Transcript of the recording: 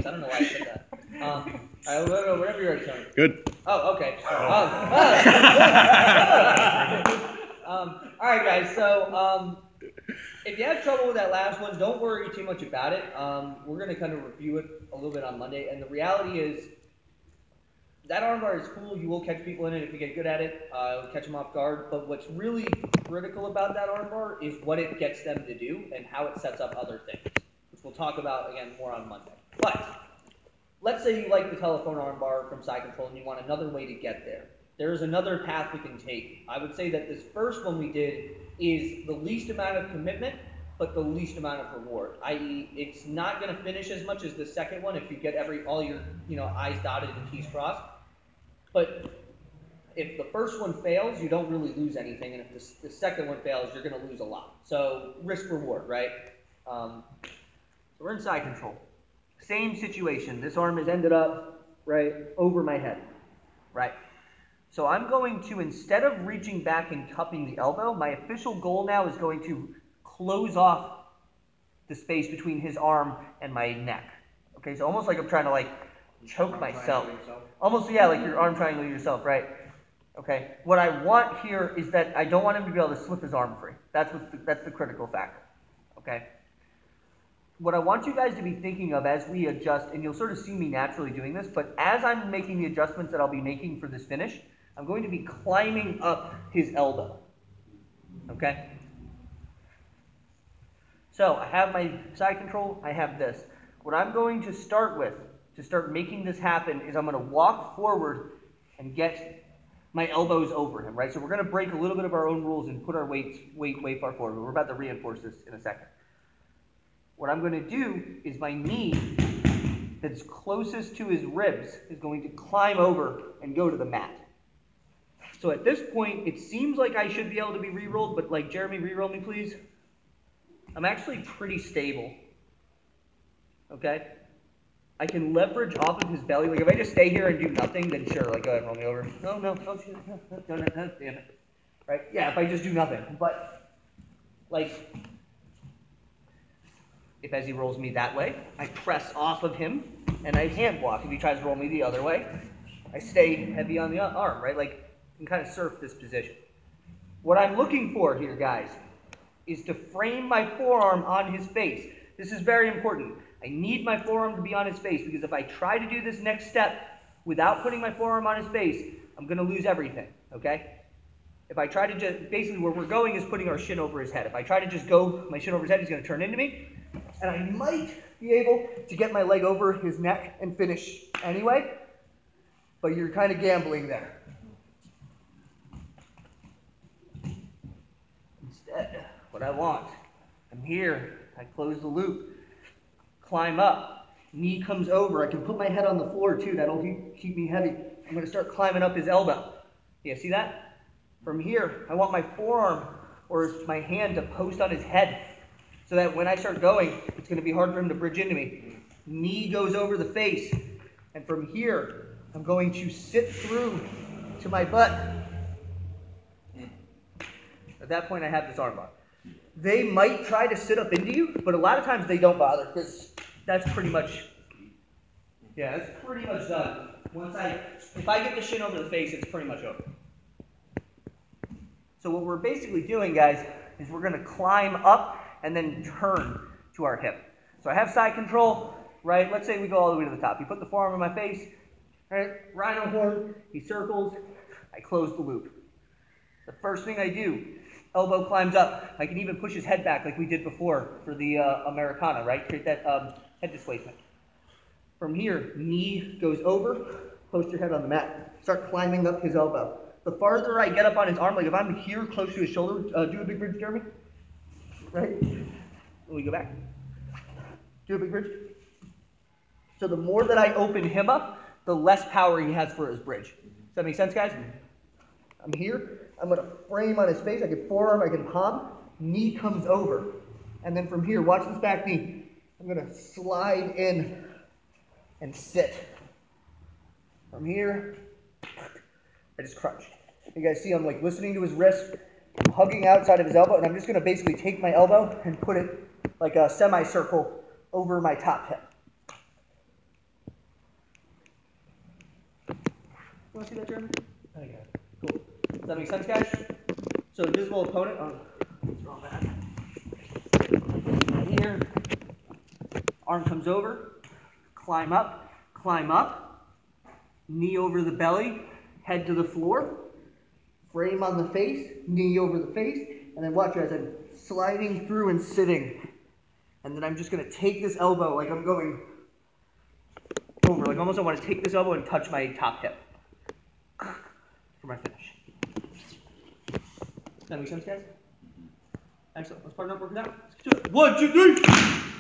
I don't know why I said that. Whatever you're ready, Tony. Good. Oh, okay. All right, guys. So, if you had trouble with that last one, don't worry too much about it. We're going to kind of review it a little bit on Monday. And the reality is, that armbar is cool. You will catch people in it if you get good at it. It'll catch them off guard. But what's really critical about that armbar is what it gets them to do and how it sets up other things, which we'll talk about, again, more on Monday. But let's say you like the telephone armbar from Side Control and you want another way to get there. There's another path we can take. I would say that this first one we did is the least amount of commitment, but the least amount of reward. I.e., it's not going to finish as much as the second one if you get all your I's dotted and T's crossed. But if the first one fails, you don't really lose anything, and if the second one fails, you're going to lose a lot. So risk reward, right? So we're in Side Control. Same situation. This arm has ended up right over my head, right? So I'm going to, instead of reaching back and cupping the elbow, my official goal now is going to close off the space between his arm and my neck. Okay, so almost like I'm trying to like choke myself. Almost, yeah, like your arm triangle yourself, right? Okay, what I want here is that I don't want him to be able to slip his arm free. That's the critical factor, okay? What I want you guys to be thinking of as we adjust, and you'll sort of see me naturally doing this, but as I'm making the adjustments that I'll be making for this finish, I'm going to be climbing up his elbow, okay? So I have my Side Control, I have this. What I'm going to start with, to start making this happen, is I'm going to walk forward and get my elbows over him, right? So we're going to break a little bit of our own rules and put our weight way far forward. We're about to reinforce this in a second. What I'm going to do is my knee that's closest to his ribs is going to climb over and go to the mat. So at this point, it seems like I should be able to be re-rolled, but like, Jeremy, re-roll me, please. I'm actually pretty stable, okay? I can leverage off of his belly. Like, if I just stay here and do nothing, then sure, like, go ahead and roll me over. No, damn it. Right? Yeah, if I just do nothing. But, like, if as he rolls me that way, I press off of him, and I hand walk. If he tries to roll me the other way, I stay heavy on the arm, right? Like, you can kind of surf this position. What I'm looking for here, guys, is to frame my forearm on his face. This is very important. I need my forearm to be on his face, because if I try to do this next step without putting my forearm on his face, I'm going to lose everything, okay? If I try to just, basically where we're going is putting our shin over his head. If I try to just go my shin over his head, he's going to turn into me, and I might be able to get my leg over his neck and finish anyway, but you're kind of gambling there. Instead, what I want, I'm here, I close the loop, climb up, knee comes over, I can put my head on the floor too, that'll keep me heavy. I'm going to start climbing up his elbow. Yeah, see that? From here, I want my forearm or my hand to post on his head so that when I start going, it's going to be hard for him to bridge into me. Knee goes over the face, and from here, I'm going to sit through to my butt. At that point, I have this armbar. They might try to sit up into you, but a lot of times they don't bother, because that's pretty much, yeah, that's pretty much done. If I get the shin over the face, it's pretty much over. So what we're basically doing, guys, is we're going to climb up and then turn to our hip. So I have Side Control, right? Let's say we go all the way to the top. You put the forearm on my face, right? Rhino horn, he circles, I close the loop. The first thing I do, elbow climbs up. I can even push his head back like we did before for the Americana, right? Create that head displacement. From here, knee goes over, post your head on the mat. Start climbing up his elbow. The farther I get up on his arm, like if I'm here close to his shoulder, do a big bridge, Jeremy. Right? Let me go back. Do a big bridge. So the more that I open him up, the less power he has for his bridge. Does that make sense, guys? I'm here. I'm going to frame on his face. I can forearm, I can palm. Knee comes over. And then from here, watch this back knee. I'm going to slide in and sit. From here, I just crunch. You guys see I'm like listening to his wrist, I'm hugging outside of his elbow, and I'm just going to basically take my elbow and put it like a semicircle over my top hip. want to see that, Jeremy? Okay. Cool. Does that make sense, guys? So invisible opponent. Oh, it's wrong bad. Here. Arm comes over. Climb up. Climb up. Knee over the belly. Head to the floor. Frame on the face. Knee over the face. And then watch as I'm sliding through and sitting. And then I'm just going to take this elbow like I'm going over. Like almost I want to take this elbow and touch my top hip for my finish. Does that make sense, guys? Excellent. Let's partner up, work it out. Let's get to it. 1, 2, 3.